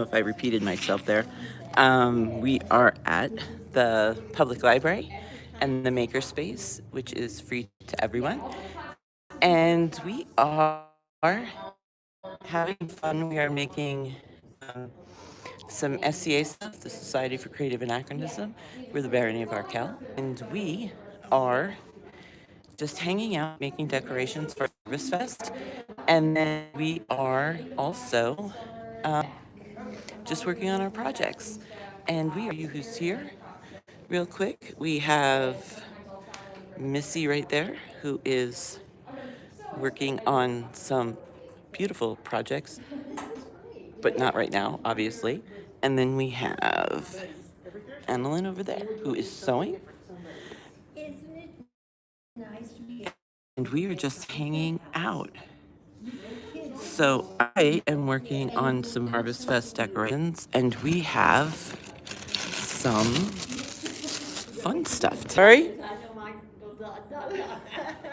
if I repeated myself there. We are at the public library and the makerspace, which is free to everyone. And we are having fun. We are making some SCA stuff, the Society for Creative Anachronism. We're the Barony of Aarquelle. And we are just hanging out, making decorations for Harvestfest. And then we are also just working on our projects. And we are you who's here. Real quick, we have Missy right there, who is working on some beautiful projects, but not right now, obviously. And then we have Annalyn over there, who is sewing. And we are just hanging out. So I am working on some Harvest Fest decorations, and we have some fun stuff. Sorry?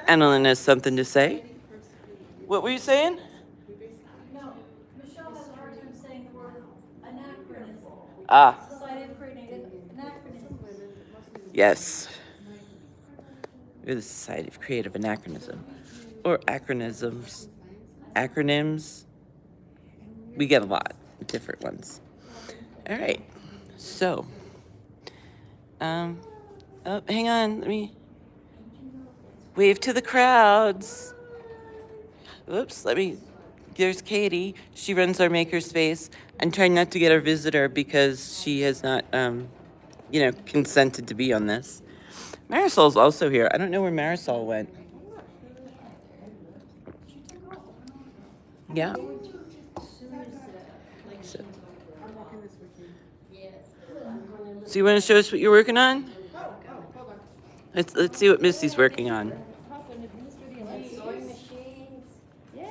Annalyn has something to say. What were you saying? No, Michelle has a hard time saying the word anachronism. Society of Creative Anachronism. Yes. We're the Society of Creative Anachronism. Or acronyms. Acronyms. We get a lot of different ones. All right. So, oh, hang on. Let me wave to the crowds. Oops, there's Katie. She runs our makerspace. I'm trying not to get our visitor because she has not, consented to be on this. Marisol's also here. I don't know where Marisol went. Yeah. So you want to show us what you're working on? Let's see what Missy's working on. Sewing machines. Yeah.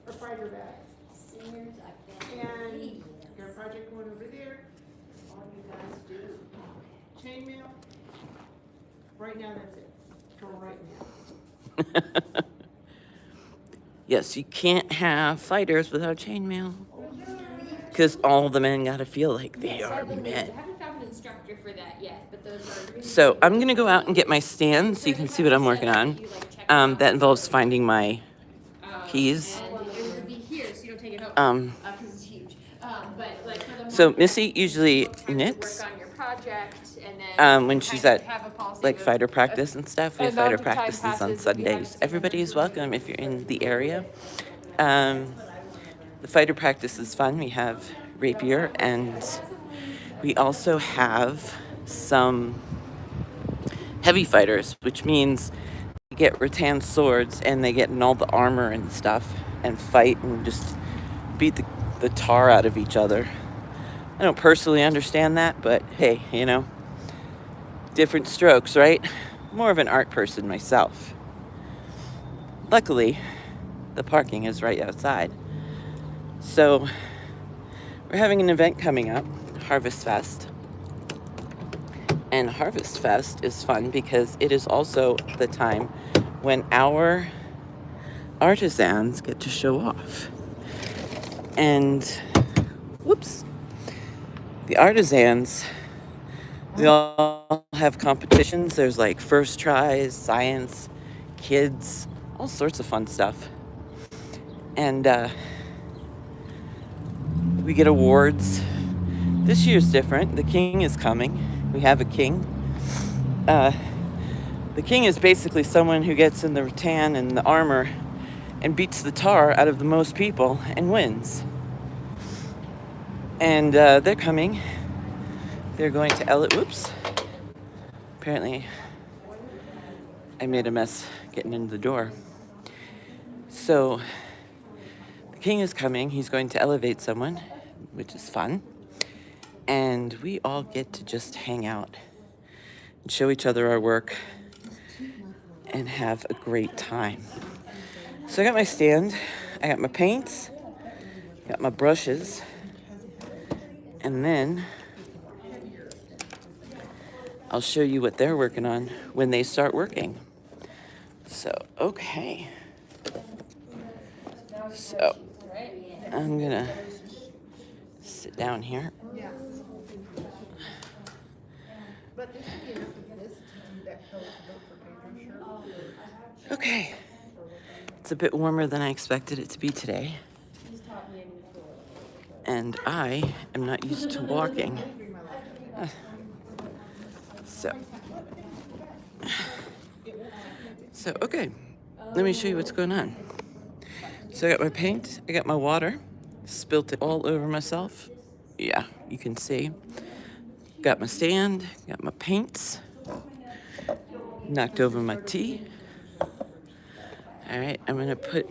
Or fiber bags. Singers, I can't. And got a project going over there. All you guys do. Chainmail. Right now, that's it. For right now. Yes, you can't have fighters without chainmail. Because all the men gotta feel like they are men. I haven't found an instructor for that yet, but those are. So I'm gonna go out and get my stand so you can see what I'm working on. That involves finding my keys. And it would be here, so you don't take it home. Because it's huge. But like for the So Missy usually knits. work on your project, and then When she's kind of at have a policy like of fighter practice and stuff. We have fighter amount of time practices on passes if you haven't Sundays. seen Everybody is welcome if you're in the area. The fighter practice is fun. We have rapier, and we also have some heavy fighters, which means they get rattan swords and they get in all the armor and stuff and fight and just beat the tar out of each other. I don't personally understand that, but hey, different strokes, right? More of an art person myself. Luckily, the parking is right outside. So we're having an event coming up, Harvestfest. And Harvestfest is fun because it is also the time when our artisans get to show off. And, the artisans, they all have competitions. There's like first tries, science, kids, all sorts of fun stuff. And we get awards. This year's different. The king is coming. We have a king. The king is basically someone who gets in the rattan and the armor and beats the tar out of the most people and wins. And they're coming. They're going to whoops. Apparently, I made a mess getting into the door. So, the king is coming. He's going to elevate someone, which is fun. And we all get to just hang out and show each other our work and have a great time. So I got my stand, I got my paints, got my brushes, and then I'll show you what they're working on when they start working. So, okay. So, I'm gonna sit down here. Yeah. This whole thing. But there should be enough of this to do that color vote for paper, sure. Okay. It's a bit warmer than I expected it to be today. And I am not used to walking. So, okay. Let me show you what's going on. So I got my paint, I got my water, spilt it all over myself. Yeah, you can see. Got my stand, got my paints, knocked over my tea. All right, I'm gonna put,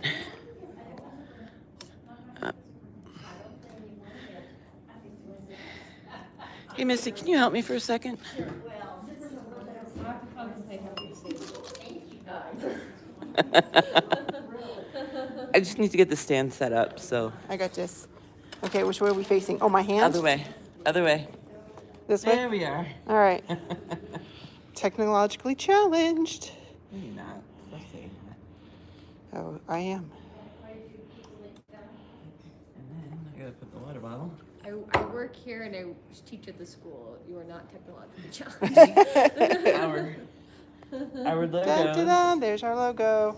hey Missy, can you help me for a second? I just need to get the stand set up, so. I got this. Okay, which way are we facing? Oh, my hand? Other way, other way. This way? There we are. All right. Technologically challenged. No, you're not. Let's see. Oh, I am. And then I gotta put the water bottle. I work here and I teach at the school. You are not technologically challenged. Our logo. Dun, dun, dun, there's our logo.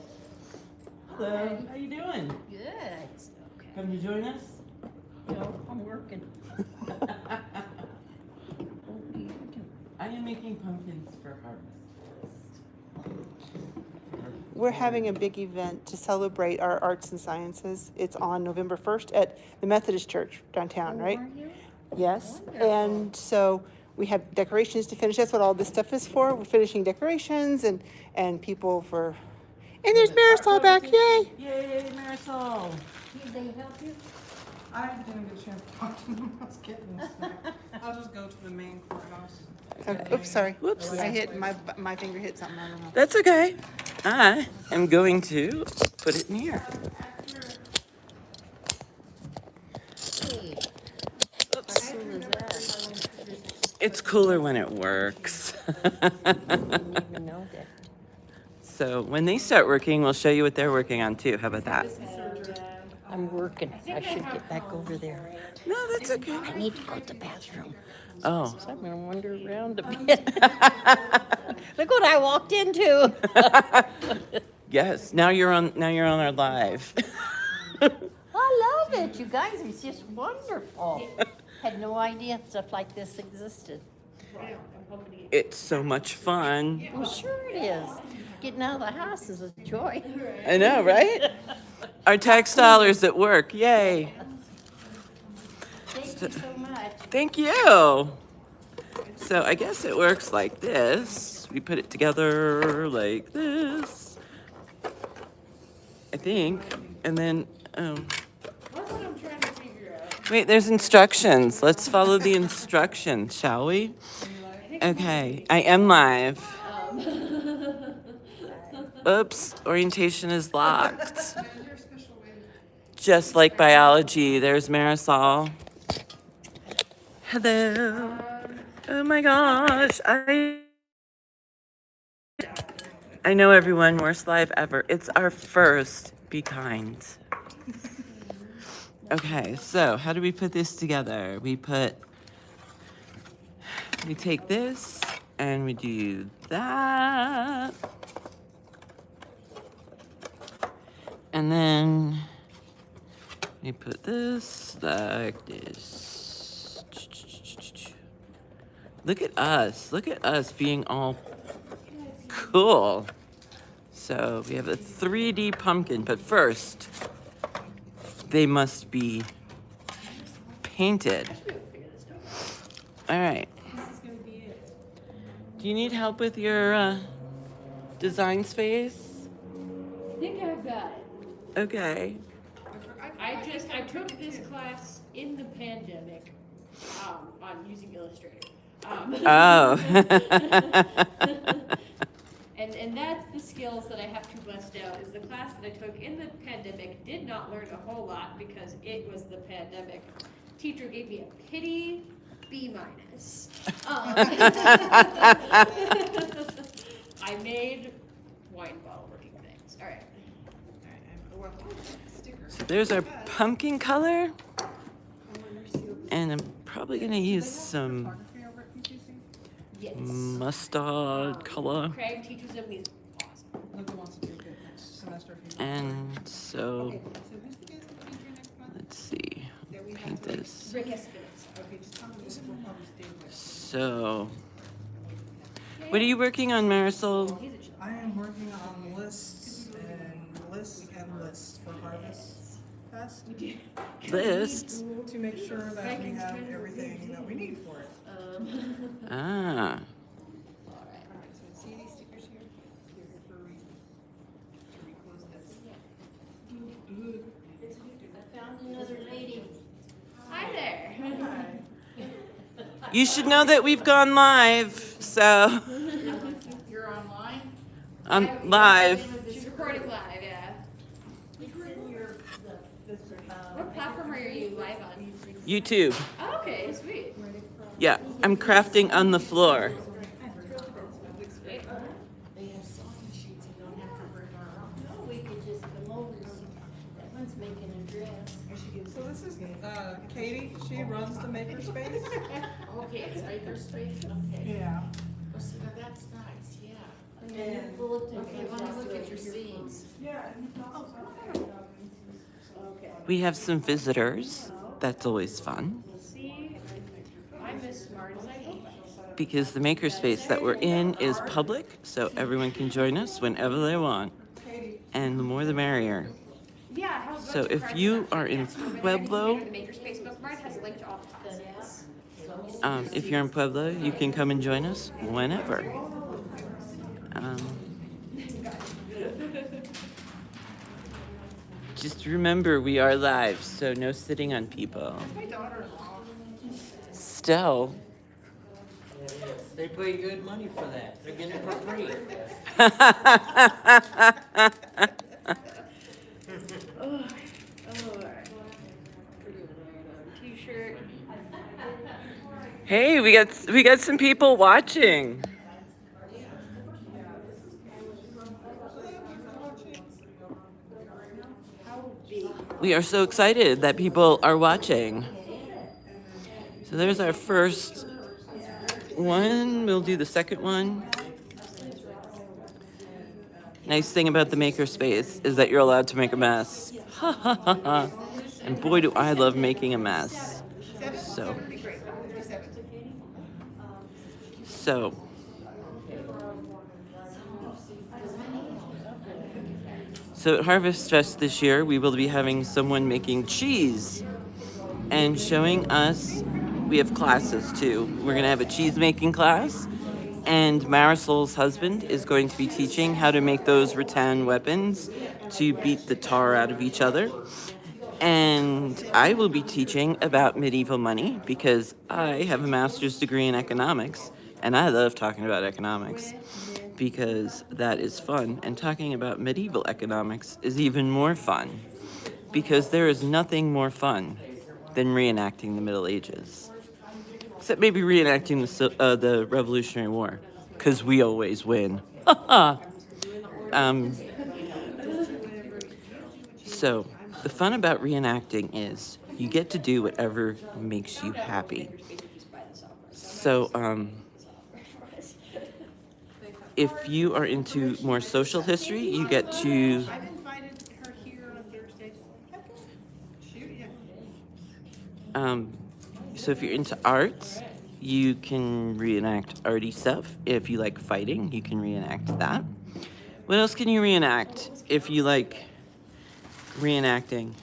Hello, how you doing? Good. Okay. Come to join us? No, I'm working. I am making pumpkins for Harvestfest. We're having a big event to celebrate our arts and sciences. It's on November 1st at the Methodist Church downtown, right? Are you? Yes. Wonderful. And so we have decorations to finish. That's what all this stuff is for. We're finishing decorations and people for. And there's Marisol back. Yay! Yay, Marisol! Did they help you? I didn't get a chance to talk to them. I was getting this snack. I'll just go to the main courthouse. Okay. Oops, sorry. Whoops. I hit my finger hit something. I don't know. That's okay. I am going to put it in here. Hey. Oops. Who was that? It's cooler when it works. I didn't even know that. So when they start working, we'll show you what they're working on too. How about that? I'm working. I should get back over there. No, that's okay. I need to go to the bathroom. Oh. So I'm gonna wander around a bit. Look what I walked into. Yes. Now you're on our live. I love it. You guys, it's just wonderful. Had no idea stuff like this existed. It's so much fun. Well, sure it is. Getting out of the house is a joy. I know, right? Our tax dollars at work. Yay. Thank you so much. Thank you. So I guess it works like this. We put it together like this, I think. And then, That's what I'm trying to figure out. wait, there's instructions. Let's follow the instructions, shall we? Okay, I am live. Oops, orientation is locked. Just like biology, there's Marisol. Hello. Oh my gosh, I know everyone, worst live ever. It's our first. Be kind. Okay, so how do we put this together? We take this and we do that. And then we put this like this. Look at us being all cool. So we have a 3D pumpkin, but first they must be painted. All right. Do you need help with your design space? I think I've got it. Okay. I took this class in the pandemic on using Illustrator. Oh. And that's the skills that I have to bust out, is the class that I took in the pandemic, did not learn a whole lot because it was the pandemic. Teacher gave me a pity B-. I made wine bottle looking things. All right. So there's our pumpkin color. And I'm probably gonna use some Photography over at PCC? Yes. mustard color. Craig teaches him, he's awesome. Luca wants to take it next semester if he's not. And so, Okay, so who's the guest teacher next month? let's see, That we have paint to- this. Rick Espinitz. Okay, just tell me this will probably stay with. So, what are you working on, Marisol? He's a chill. I am working on lists for Harvestfest Lists? to make sure that we have everything that we need for it. Ah, Alright, so see these stickers here? They're here for a reason. To reclose this. I found another lady. Hi there. you should know that we've gone live, so, You're online? I'm live. She's recording live, yeah. What platform are you live on? YouTube. Oh, okay, sweet. Yeah, I'm crafting on the floor. Sweet. They have sewing sheets, you don't have to bring our own. No, we could just come over. That one's making a dress. So this is Katie, she runs the makerspace. Okay, it's makerspace, okay. Yeah. Oh, see, now that's nice, yeah. And bulletin. Okay, let me look at your seams. Yeah. Okay. We have some visitors. That's always fun. See, I'm as smart as I am. Because the makerspace that we're in is public, so everyone can join us whenever they want. And the more the merrier. Yeah, how So if you are in Pueblo, the Makerspace Bookmart has a link to all the classes. if you're in Pueblo, you can come and join us whenever. Just remember, we are live, so no sitting on people. Still. They pay good money for that. They're getting it for free. Oh, T-shirt. Hey, we got some people watching. How big? We are so excited that people are watching. So there's our first one. We'll do the second one. Nice thing about the makerspace is that you're allowed to make a mess. Ha ha ha ha. And boy, do I love making a mess. So. So at Harvestfest this year, we will be having someone making cheese and showing us. We have classes too. We're gonna have a cheese making class, and Marisol's husband is going to be teaching how to make those rattan weapons to beat the tar out of each other. And I will be teaching about medieval money because I have a master's degree in economics, and I love talking about economics because that is fun. And talking about medieval economics is even more fun because there is nothing more fun than reenacting the Middle Ages. Except maybe reenacting the Revolutionary War, because we always win. So the fun about reenacting is you get to do whatever makes you happy. So if you are into more social history, you get to I've invited her here on Thursday. Shoot, yeah. so if you're into arts, you can reenact arty stuff. If you like fighting, you can reenact that. What else can you reenact if you like reenacting?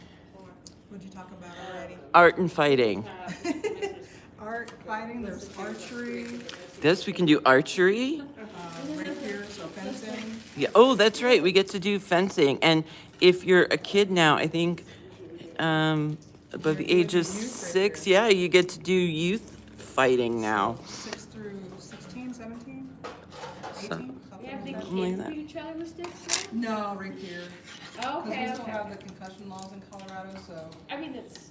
What'd you talk about already? Art and fighting. Art, fighting, there's archery, This, we can do archery. rapier, so fencing. Yeah. Oh, that's right. We get to do fencing. And if you're a kid now, I think above the age of 6, yeah, you get to do youth fighting now. 6 through 16, 17, 18, So- something You have the like that. Something like kids that. beat each other with sticks? No, rapier. now? Because we Okay, still okay. have the concussion laws in Colorado, so I mean, it's.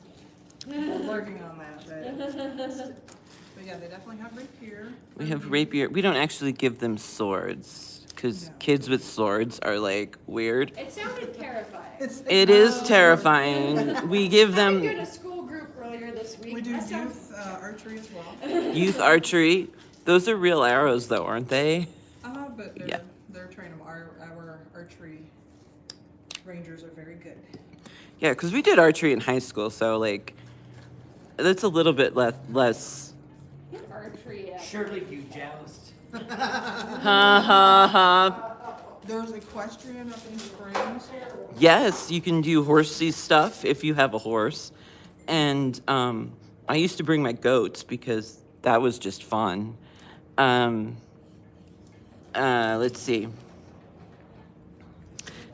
we're working on that. But yeah, they definitely have rapier. We have rapier. We don't actually give them swords because kids with swords are like weird. It sounded terrifying. It's It is terrifying. We give I was doing them. a school group earlier this archery. We do That sounds- youth archery as well. Youth archery. Those are real arrows, though, aren't they? But Yeah. they're trainable. Our archery rangers are very good. Yeah, because we did archery in high school, so like that's a little bit less. Archery. Surely you joust. Ha ha ha. There's equestrian up in Springs. Yes, you can do horsey stuff if you have a horse, and I used to bring my goats because that was just fun. Let's see.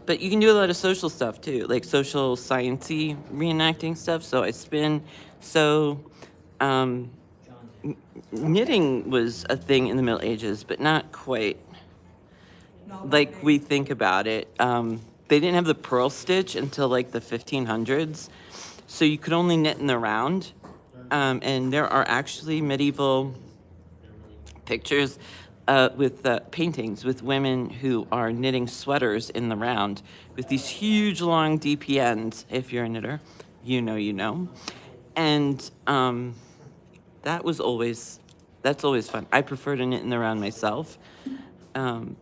But you can do a lot of social stuff too, like social sciencey reenacting stuff. So I spin. So knitting was a thing in the Middle Ages, but not quite like we think about it. They didn't have the pearl stitch until like the 1500s, so you could only knit in the round. And there are actually medieval pictures with paintings with women who are knitting sweaters in the round with these huge long DPNs. If you're a knitter, you know. And that's always fun. I prefer to knit in the round myself. The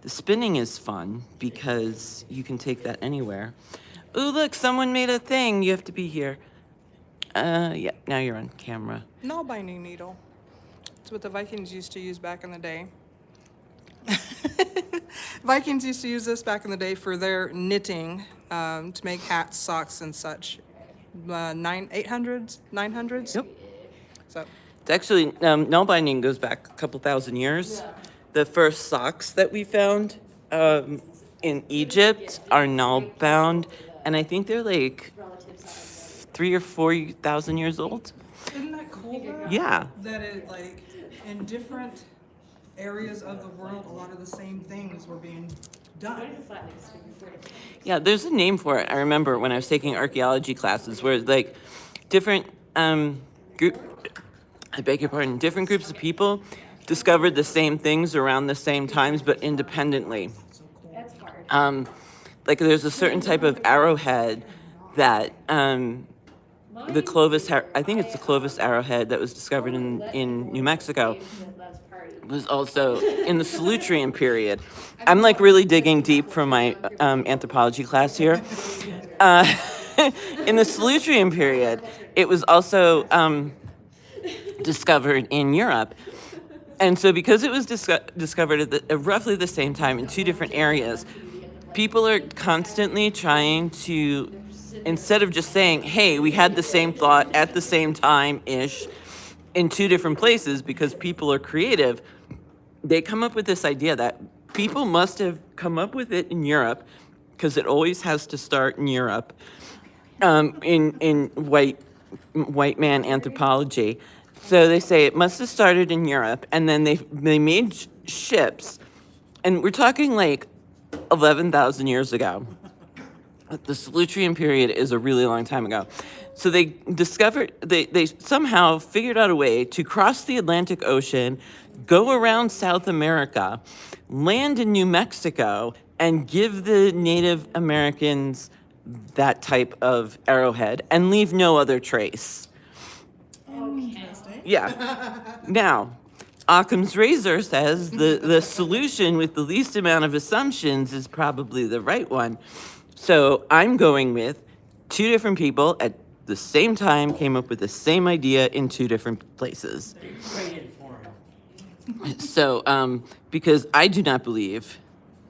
spinning is fun because you can take that anywhere. Ooh, look, someone made a thing. You have to be here. Yeah, now you're on camera. No binding needle. It's what the Vikings used to use back in the day. Vikings used to use this back in the day for their knitting, to make hats, socks, and such. 800s, 900s. Yep. So It's actually, nail binding goes back a couple thousand years. The first socks that we found in Egypt are nail bound, and I think they're like 3,000 or 4,000 years old. isn't that cool though? Yeah. That it like in different areas of the world, a lot of the same things were being done. Yeah, there's a name for it. I remember when I was taking archaeology classes where like different different groups of people discovered the same things around the same times but independently. That's hard. Like there's a certain type of arrowhead that the Clovis, I think it's the Clovis arrowhead that was discovered in New Mexico, was also in the Solutrean period. I'm like really digging deep from my anthropology class here. In the Solutrean period, it was also discovered in Europe. And so because it was discovered at roughly the same time in two different areas, people are constantly trying to, instead of just saying, hey, we had the same thought at the same time-ish in two different places because people are creative, they come up with this idea that people must have come up with it in Europe because it always has to start in Europe, in white man anthropology. So they say it must have started in Europe, and then they made ships, and we're talking like 11,000 years ago. The Solutrean period is a really long time ago. So they somehow figured out a way to cross the Atlantic Ocean, go around South America, land in New Mexico, and give the Native Americans that type of arrowhead and leave no other trace. Yeah. Now, Occam's razor says the solution with the least amount of assumptions is probably the right one. So I'm going with two different people at the same time came up with the same idea in two different places. So, because I do not believe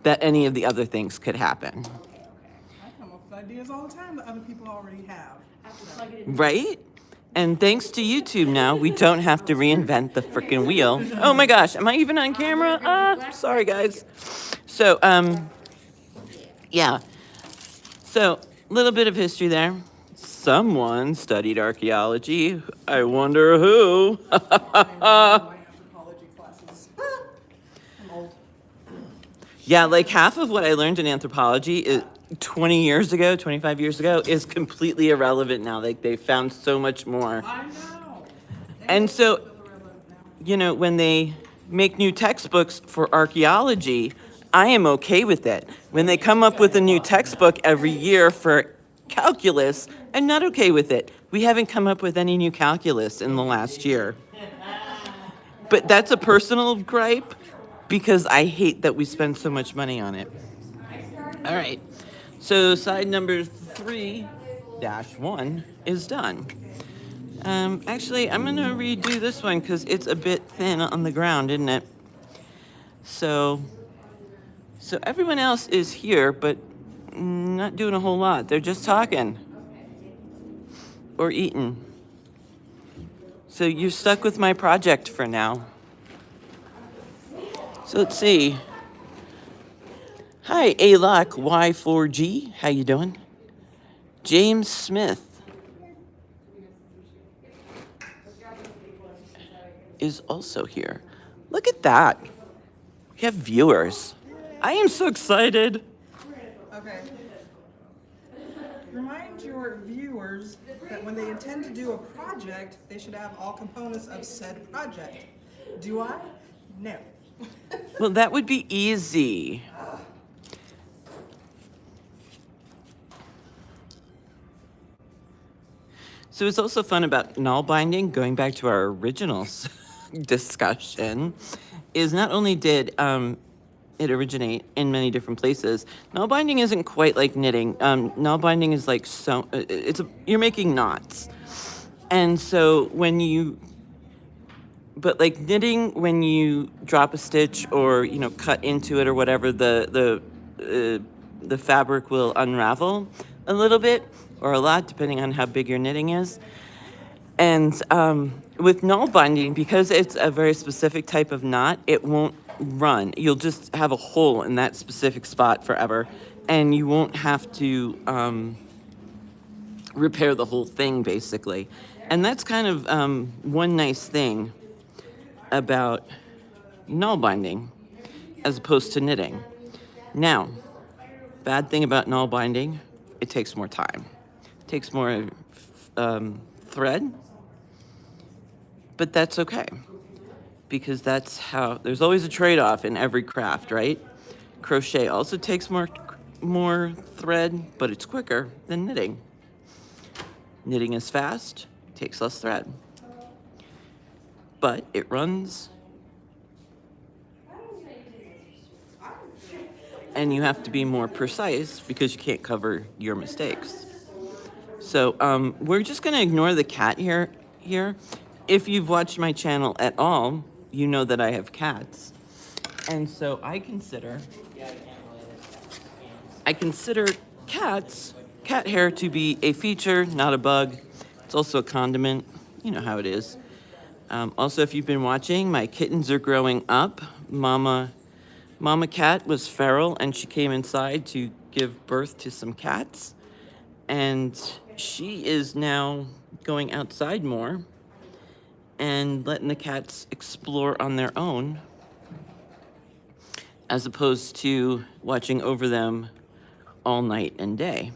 that any of the other things could happen. I come up with ideas all the time that other people already have. Right? And thanks to YouTube now, we don't have to reinvent the freaking wheel. Oh my gosh, am I even on camera? Sorry guys. So, yeah. So, a little bit of history there. Someone studied archaeology. I wonder who. My anthropology classes. I'm old. Yeah, like half of what I learned in anthropology is 20 years ago, 25 years ago, is completely irrelevant now. Like they found so much more. I know. And so, you know, when they make new textbooks for archaeology, I am okay with it. When they come up with a new textbook every year for calculus and not okay with it. We haven't come up with any new calculus in the last year. But that's a personal gripe because I hate that we spend so much money on it. All right. So side number 3-1 is done. Actually, I'm going to redo this one because it's a bit thin on the ground, isn't it? So everyone else is here, but not doing a whole lot. They're just talking or eating. So you're stuck with my project for now. So let's see. Hi, ALOC Y4G. How you doing? James Smith is also here. Look at that. We have viewers. I am so excited. Okay. Remind your viewers that when they intend to do a project, they should have all components of said project. Do I? No. Well, that would be easy. So it's also fun about null binding, going back to our original discussion, is not only did it originate in many different places, null binding isn't quite like knitting. Null binding is like you're making knots. And so but like knitting, when you drop a stitch or, cut into it or whatever, the fabric will unravel a little bit or a lot, depending on how big your knitting is. And with null binding, because it's a very specific type of knot, it won't run. You'll just have a hole in that specific spot forever, and you won't have to repair the whole thing, basically. And that's kind of one nice thing about null binding as opposed to knitting. Now, bad thing about null binding, it takes more time. It takes more thread, but that's okay, because that's how, there's always a trade-off in every craft, right? Crochet also takes more thread, but it's quicker than knitting. Knitting is fast, takes less thread, but it runs, and you have to be more precise because you can't cover your mistakes. So we're just going to ignore the cat here. If you've watched my channel at all, you know that I have cats. And so I consider cat hair to be a feature, not a bug. It's also a condiment. You know how it is. Also, if you've been watching, my kittens are growing up. Mama cat was feral, and she came inside to give birth to some cats. And she is now going outside more and letting the cats explore on their own, as opposed to watching over them all night and day.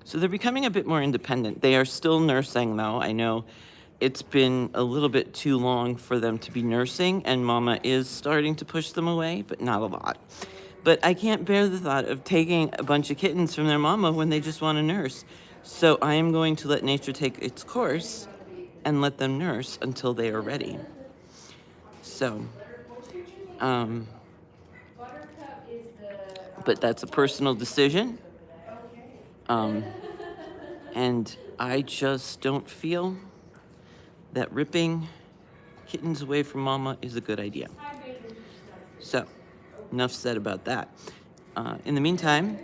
So they're becoming a bit more independent. They are still nursing, though. I know it's been a little bit too long for them to be nursing, and Mama is starting to push them away, but not a lot. But I can't bear the thought of taking a bunch of kittens from their mama when they just want to nurse. So I am going to let nature take its course and let them nurse until they are ready. So, but that's a personal decision. And I just don't feel that ripping kittens away from mama is a good idea. So, enough said about that. In the meantime,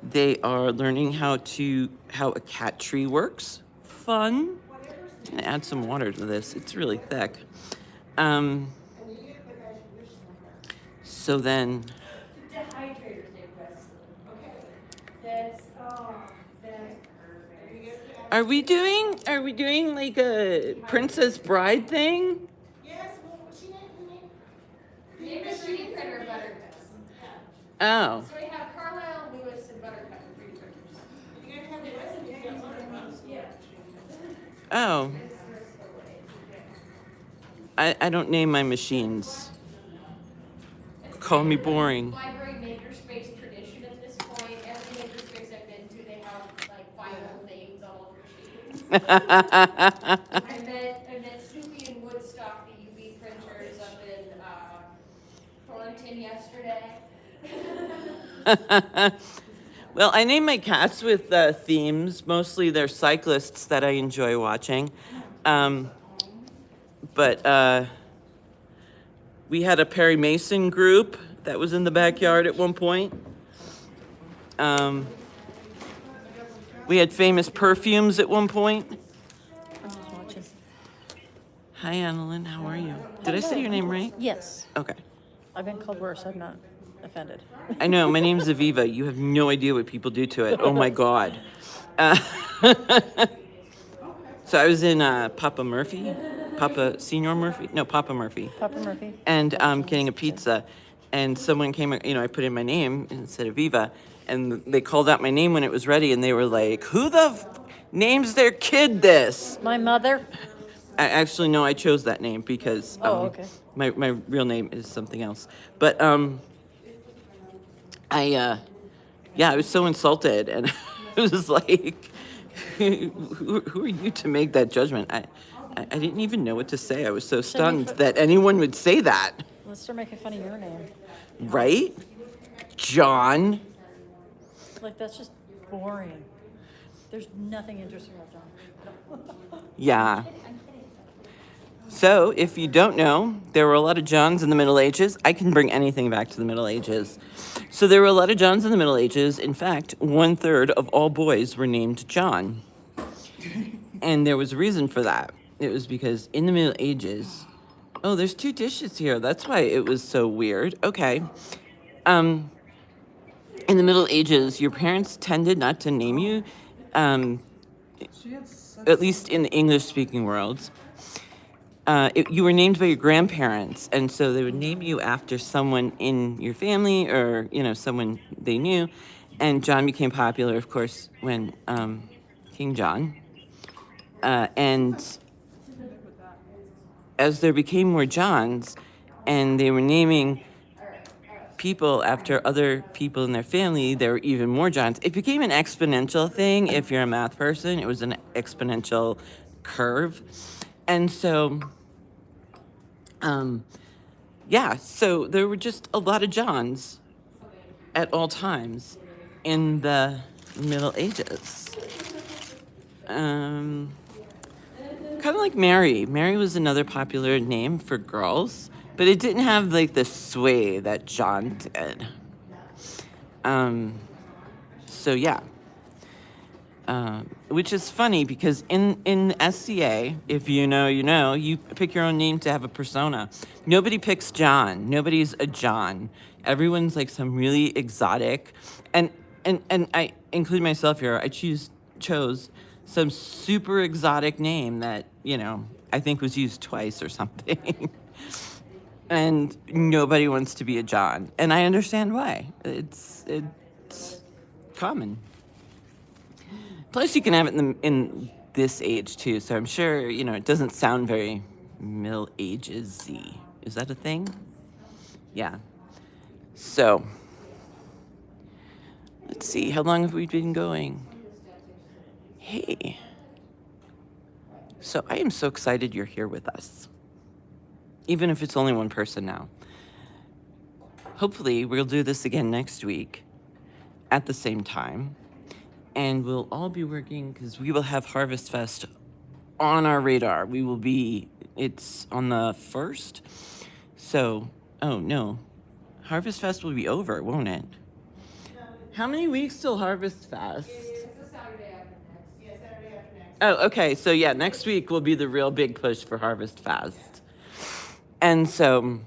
they are learning how a cat tree works. Fun. I'm gonna add some water to this. It's really thick. So then, are we doing like a Princess Bride thing? Yes, well, she Name is 3D printer Buttercup. Oh. So we have Carlisle, Lewis, and Buttercup 3D printers. you're gonna have the rest of the guys on the Yeah. Oh. I don't name my machines. Call me boring. Library makerspace tradition at this point. Every makerspace I've been to, they have like 5 I met Snoopy in Woodstock, the UV printers up in Thornton yesterday. Well, I name my cats with themes. Mostly they're cyclists that I enjoy watching. But we had a Perry Mason group that was in the backyard at one point. We had famous perfumes at one point. I'm just watching. Hi, Annalyn. How are you? Did I say your name right? Yes, Okay. I've been called worse. I'm not offended. I know. My name's Aviva. You have no idea what people do to it. Oh, my God. So I was in Papa Murphy. Papa Senior Murphy? No, Papa Murphy. Papa Murphy. And getting a pizza, and someone came, I put in my name instead of Viva, and they called out my name when it was ready, and they were like, who the names their kid this? My mother. Actually, no, I chose that name because Okay. my real name is something else. But I was so insulted, and it was like, who are you to make that judgment? I didn't even know what to say. I was so stunned that anyone would say that. Let's start making fun of your name. Right? John. Like, that's just boring. There's nothing interesting about John. Yeah. So, if you don't know, there were a lot of Johns in the Middle Ages. I can bring anything back to the Middle Ages. So, there were a lot of Johns in the Middle Ages. In fact, 1/3 of all boys were named John. And there was a reason for that. It was because in the Middle Ages, oh, there's 2 dishes here. That's why it was so weird. Okay. In the Middle Ages, your parents tended not to name you, at least in the English-speaking worlds. You were named by your grandparents, and so they would name you after someone in your family or, someone they knew. And John became popular, of course, when King John. And as there became more Johns, and they were naming people after other people in their family, there were even more Johns. It became an exponential thing. If you're a math person, it was an exponential curve. And so, so there were just a lot of Johns at all times in the Middle Ages. Kind of like Mary. Mary was another popular name for girls, but it didn't have like the sway that John did. So yeah. Which is funny because in SCA, if you know, you pick your own name to have a persona. Nobody picks John. Nobody's a John. Everyone's like some really exotic, and I include myself here. I chose some super exotic name that, I think was used twice or something. And nobody wants to be a John. And I understand why. It's common. Plus you can have it in this age too, so I'm sure, it doesn't sound very Middle Ages-y. Is that a thing? Yeah. So, let's see, how long have we been going? Hey. So I am so excited you're here with us. Even if it's only one person now. Hopefully we'll do this again next week at the same time. And we'll all be working because we will have Harvestfest on our radar. It's on the 1st. So, oh no. Harvestfest will be over, won't it? How many weeks till Harvestfest? Oh, okay. So yeah, next week will be the real big push for Harvestfest. And so,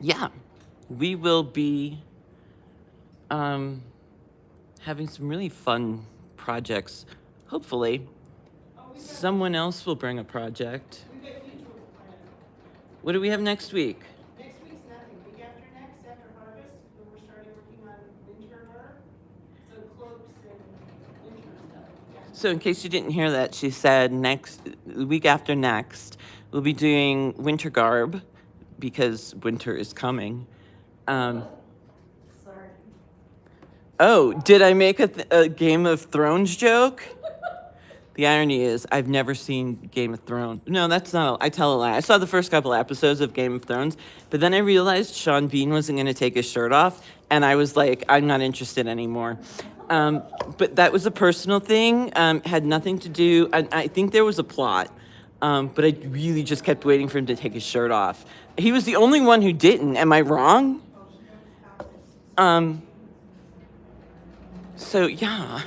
yeah, we will be having some really fun projects. Hopefully, someone else will bring a project. What do we have next week? Next week's nothing. Week after next, after harvest, we're starting working on winter garb, so cloaks and winter stuff. Yeah. So in case you didn't hear that, she said the week after next, we'll be doing winter garb because winter is coming. Oh, did I make a Game of Thrones joke? The irony is, I've never seen Game of Thrones. No, that's not. I tell a lie. I saw the first couple episodes of Game of Thrones, but then I realized Sean Bean wasn't going to take his shirt off, and I was like, I'm not interested anymore. But that was a personal thing. Had nothing to do. I think there was a plot, but I really just kept waiting for him to take his shirt off. He was the only one who didn't. Am I wrong? So yeah.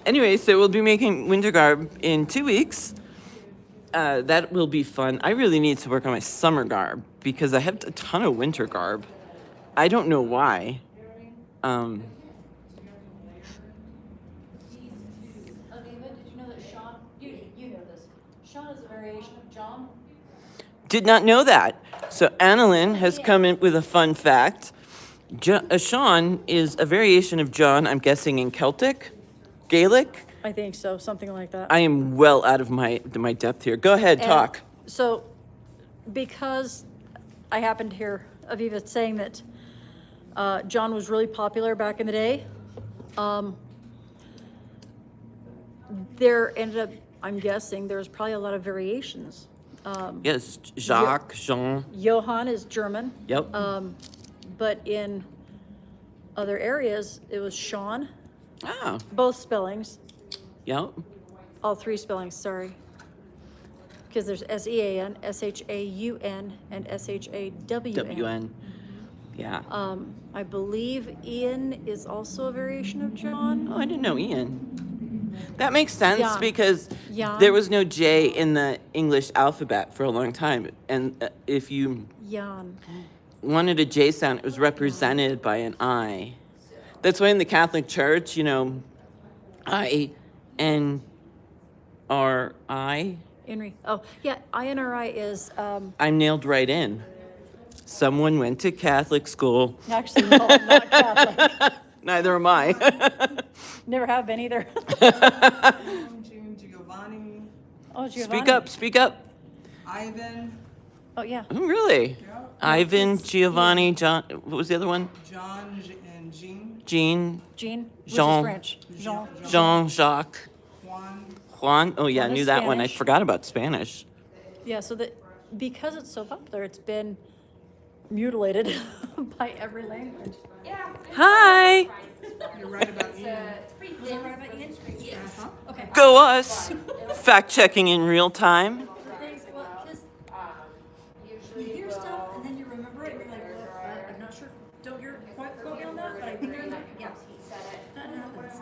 Anyway, so we'll be making winter garb in 2 weeks. That will be fun. I really need to work on my summer garb because I have a ton of winter garb. I don't know why. Aviva, did you know that Sean, you know this, Sean is a variation of John? Did not know that. So Annalyn has come in with a fun fact. Sean is a variation of John, I'm guessing in Celtic? Gaelic? I think so, something like that. I am well out of my depth here. Go ahead, talk. So, because I happened to hear Aviva saying that John was really popular back in the day, there ended up, I'm guessing, there was probably a lot of variations. Yes, Jacques, Jean. Johann is German. Yep. But in other areas, it was Sean, Ah, both spellings, yep. all three spellings, sorry. Because there's S-E-A-N, S-H-A-U-N, and S-H-A-W-N. W-N. Yeah. I believe Ian is also a variation of John. Oh, I didn't know Ian. That makes sense Jan. because Jan. there was no J in the English alphabet for a long time. And if you Jan. wanted a J sound, it was represented by an I. That's why in the Catholic Church, you know, I-N-R-I. Inri. Oh, yeah, INRI is, I'm nailed right in. Someone went to Catholic school. actually, no, not Catholic. Neither am I. Never have been either. June, Giovanni, Oh, Giovanni. Speak up. Ivan, Oh, yeah. Oh, really? Ivan, Giovanni, John, what was the other one? John, and Jean, Jean, Jean, which Jean. is French. Jean. Jean, Jacques, Juan. Juan. Oh, yeah, I Juan is knew that one. I Spanish. forgot about Spanish. Yeah, so that, because it's so popular, it's been mutilated by every language. Hi. You're right about Ian. Was I right about Ian? Yes. Okay. Go us. Fact checking in real time. Things, well, because you hear stuff and then you remember it and you're like, well, I'm not sure. Don't you're quite quote me on that, but I think I remember. Yeah. That happens.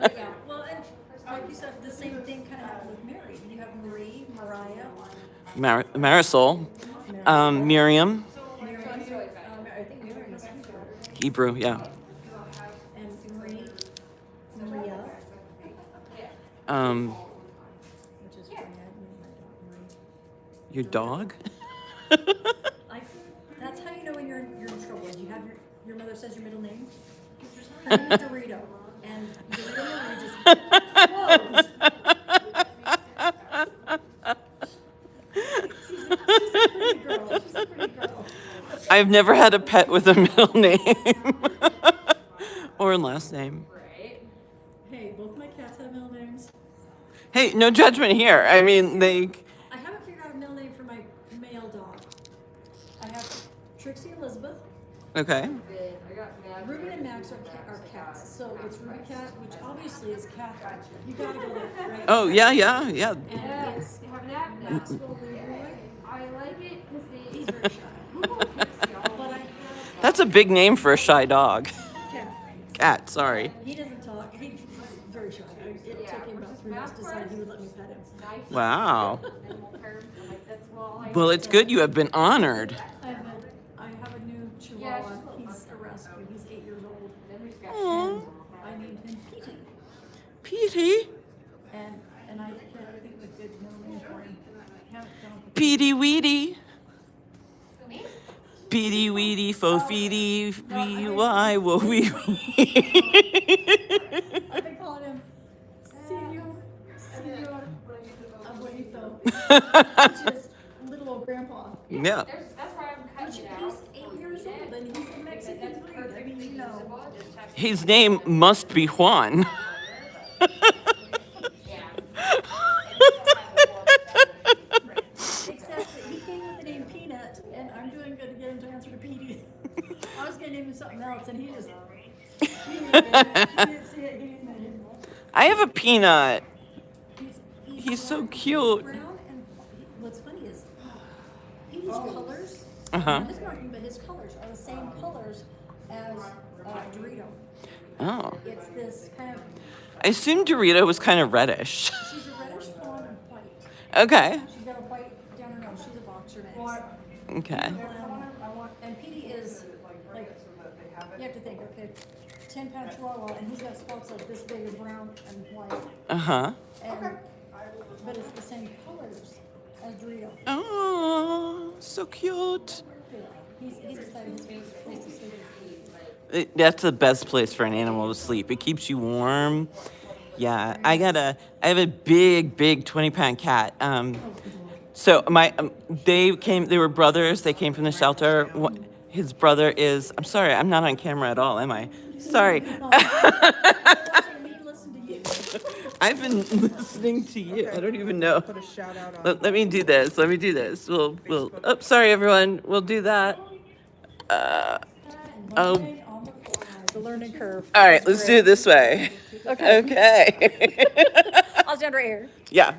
But yeah, well, and like you said, the same thing kind of happened with Mary. You have Marie, Mariah, Marisol, Miriam, I think Miriam is Hebrew, Hebrew, yeah. and Maria, which is Fred, Your dog? I, that's how you know when you're in trouble. You have your mother says your middle name. Her name is Dorito, and Dorito Marie just explodes. She's a pretty girl. She's a pretty girl. I've never had a pet with a middle name or a last name. Hey, both my cats have middle names. Hey, no judgment here. I mean, I haven't figured out a middle name for my male dog. I have Trixie Elizabeth. okay. Ruby and Max are cats, so it's Ruby Cat, which obviously is Catherine. You gotta go there, right? Oh, yeah. And it's Maxwell Leroy. I like it because He's very shy. But I have That's a big name for a shy dog. Cat. Cat, sorry. He doesn't talk. He's very shy. It took him about 3 months to decide he would let me pet him. Wow. Well, it's good you have been honored. I have a new Chihuahua. He's a rescue. He's 8 years old. Aw, I named him Petey. Petey. And I can't think of a good middle name for him. Haven't come up with- Petey Weedy. Petey Weedy, fo feedy, wee why, wo wee I've been calling him Senor Abuelito, which is little old grandpa. Yeah. that's why I'm Which he's 8 years old and he's a Mexican breed. I mean, you know. His name must be Juan. Except that he came with the name Peanut, and I'm doing good to get him to answer to Petey. I was gonna name him something else, and he just, he didn't see it, he didn't name him. I have a peanut. He's so brown, cute. He's brown, and what's funny is, Petey's colors, Uh-huh. not his marking, but his colors are the same colors as Dorito. Oh. It's this kind of, I assumed Dorito was kind of reddish. she's a reddish fawn and white. Okay. She's got a white down her nose, she's a boxer mix. Okay. And Petey is, like, you have to think, okay, 10-pound chihuahua, and he's got spots like this big and brown and white. Uh-huh. And, but it's the same colors as Dorito. Oh, so cute. He's decided his favorite place to sleep. That's the best place for an animal to sleep. It keeps you warm. Yeah, I have a big 20-pound cat. So they were brothers. They came from the shelter. His brother is, I'm sorry, I'm not on camera at all, am I? Sorry. Watching me listen to you. I've been listening to you. I don't even know. Put a shout out on. Let me do this. We'll, oh, sorry, everyone. We'll do that. Learning on the learning curve. All right, let's do it this way. Okay. Okay. I'll stand right here. Yeah.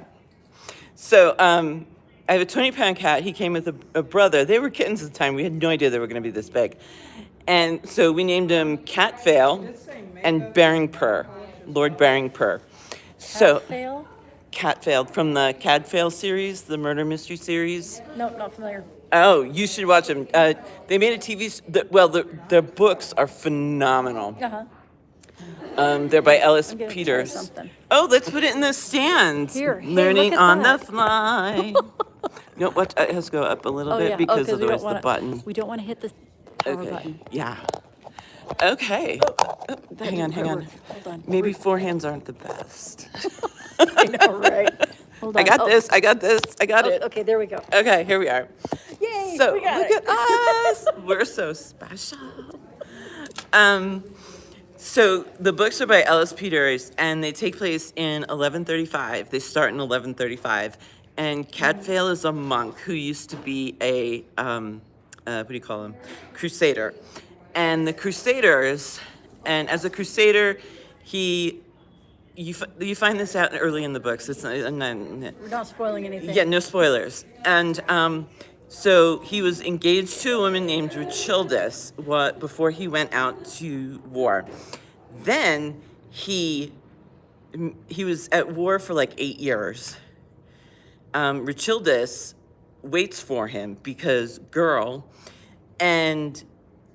So, I have a 20-pound cat. He came with a brother. They were kittens at the time. We had no idea they were going to be this big. And so we named him Catfail and Barringpur, Lord Barringpur. So, Fail? Catfail from the Cadfail series, the murder mystery series. No, not familiar. Oh, you should watch them. They made a the books are phenomenal. Uh-huh. They're by Ellis I'm gonna try Peters. something. Oh, let's put it in the stands. Here, hey, Learning look at on that. the fly. No, what? It has to go up a little bit because otherwise the button. We don't want to hit the power Okay. button. Yeah. Okay. Oh, hang on. Hold on. Maybe four hands aren't the best. I know, right? Hold on. I got Oh, this. I got it. Okay, there we go. Okay, here we are. Yay! So we got look it. at us. We're so special. So the books are by Ellis Peters, and they take place in 1135. They start in 1135, and Cadfael is a monk who used to be a what do you call him? Crusader. And the Crusaders, and as a Crusader, you find this out early in the books. It's not. We're not spoiling anything. Yeah, no spoilers. And so he was engaged to a woman named Richildis before he went out to war. Then he was at war for like 8 years. Richildis waits for him because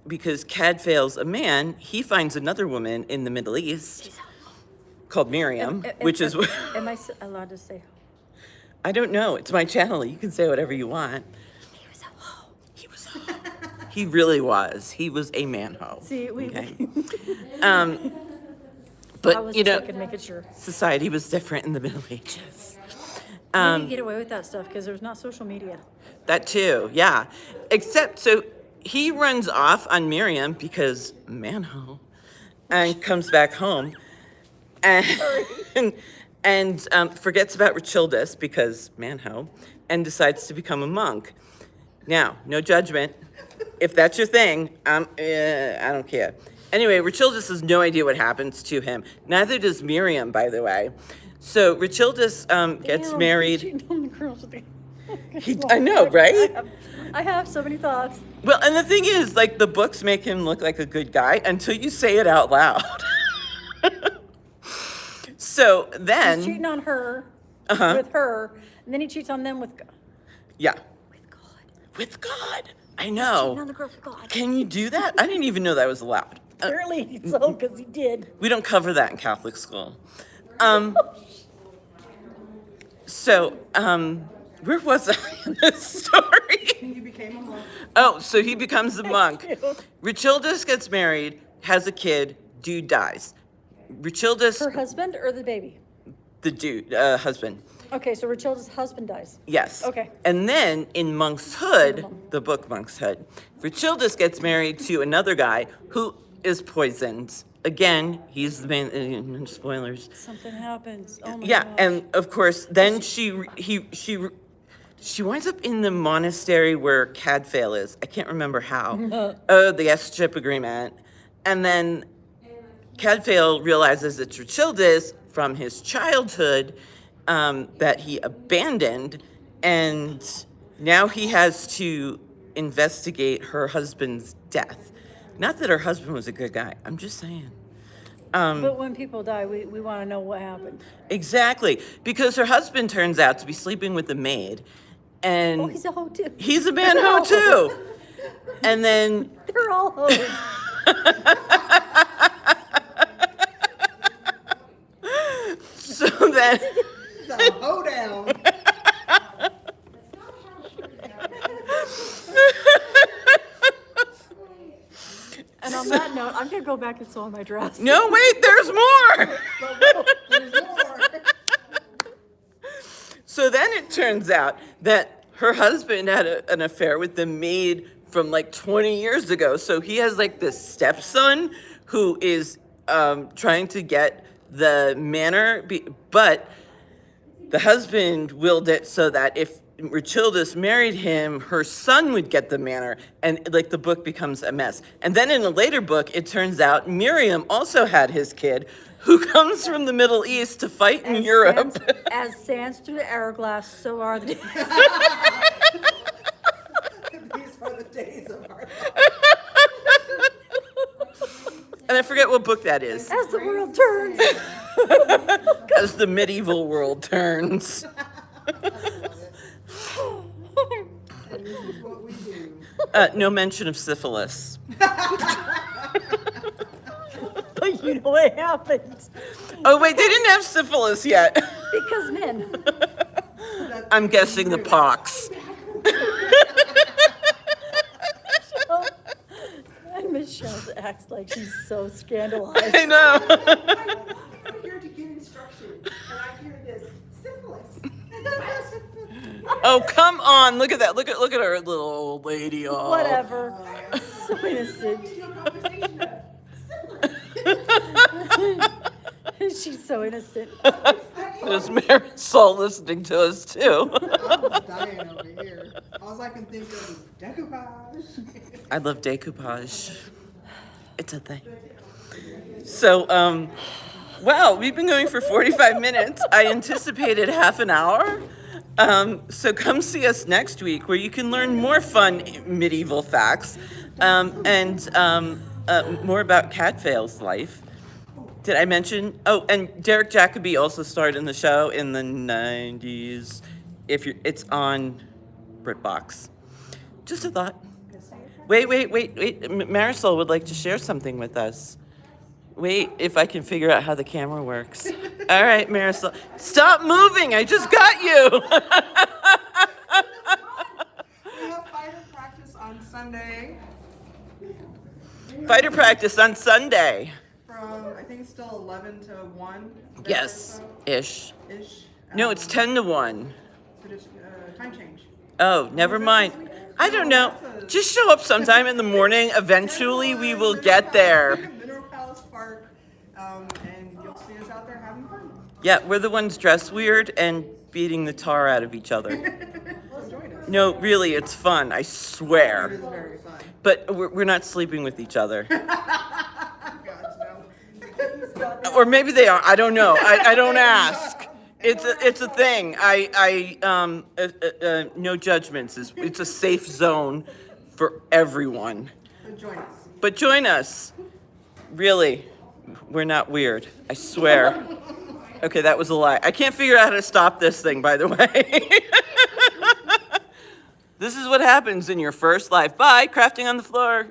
Cadfael's a man, he finds another woman in the Middle East called Miriam, which is... Am I allowed to say? I don't know. It's my channel. You can say whatever you want. He was a hoe. He was a hoe. He really was. He was a man-hoe. See, we. Okay. I But, was you know, checking, making sure. society was different in the Middle Ages. Maybe get away with that stuff because there's not social media. That too, yeah. Except, so he runs off on Miriam because man-hoe, and comes back home and forgets about Richildis because man-hoe, and decides to become a monk. Now, no judgment. If that's your thing, I don't care. Anyway, Richildis has no idea what happens to him. Neither does Miriam, by the way. So Richildis gets Damn, married. cheating on the girls with the- I know, right? I have so many thoughts. Well, and the thing is, like, the books make him look like a good guy until you say it out loud. So then... He's cheating on her Uh-huh. with her, and then he cheats on them with God. Yeah. With God. With God. I Cheating on know. the girl with God. Can you do that? I didn't even know that was allowed. Apparently so, because he did. We don't cover that in Catholic school. So, where was I in this story? He became a monk. Oh, so he becomes a monk. you. Richildis gets married, has a kid, dude dies. Richildis, Her husband or the baby? the dude, husband. Okay, so Richilda's husband dies. Yes. Okay. And then in Monk's Hood, the book Monk's Hood, Richildis gets married to another guy who is poisoned again, he's the main, spoilers. Something happens. Oh my Yeah, gosh. and of course, then she winds up in the monastery where Cadfael is. I can't remember how. Oh, the S-chip agreement. And then Cadfael realizes it's Rochildis from his childhood that he abandoned, and now he has to investigate her husband's death. Not that her husband was a good guy. I'm just saying. But when people die, we want to know what happened. Exactly, because her husband turns out to be sleeping with the maid, and Oh, he's a hoe too. he's a man hoe too. And then They're all hoes. so then It's a hoedown. And on that note, I'm gonna go back and sew on my dress. no, wait, there's more. There's more. So then it turns out that her husband had an affair with the maid from like 20 years ago. So he has like this stepson who is trying to get the manor, but the husband willed it so that if Rochildis married him, her son would get the manor, and like the book becomes a mess. And then in a later book, it turns out Miriam also had his kid, who comes from the Middle East to fight in Europe. As sands through the hourglass, so are the days. These are the days of our And I forget what book that is. As the world turns. As the medieval world turns. And this is what we do. No mention of syphilis. But you know what happened? Oh wait, they didn't have syphilis yet. Because men. I'm guessing the pox. And Michelle acts like she's so scandalized. I know. I'm here to give instruction, and I hear this syphilis. Oh come on! Look at that! Look at her little old lady. Oh. Whatever. So innocent. She's so innocent. There's Marisol listening to us too. I'm dying over here. All I can think of is decoupage. I love decoupage. It's a thing. So, wow, we've been going for 45 minutes. I anticipated half an hour. So come see us next week where you can learn more fun medieval facts and more about Cadfael's life. Did I mention? Oh, and Derek Jacobi also starred in the show in the 90s. It's on BritBox. Just a thought. Wait. Marisol would like to share something with us. Wait, if I can figure out how the camera works. All right, Marisol. Stop moving. I just got you. We have fighter practice on Sunday Fighter practice on Sunday. from, I think it's still 11 to 1. Yes, ish. Ish. No, it's 10 to 1. So just, time change. Oh, never mind. I don't know. Just show up sometime in the morning. Eventually, we will get there. Mineral Palace Park, and you'll see us out there having fun. Yeah, we're the ones dressed weird and beating the tar out of each other. So join us. No, really, it's fun. I It swear. is very fun. But we're not sleeping with each other. Gods, no. Or maybe they are. I don't know. I don't ask. It's a thing. No judgments. It's a safe zone for everyone. So join us. But join us. Really, we're not weird. I swear. Okay, that was a lie. I can't figure out how to stop this thing, by the way. This is what happens in your first life. Bye, crafting on the floor.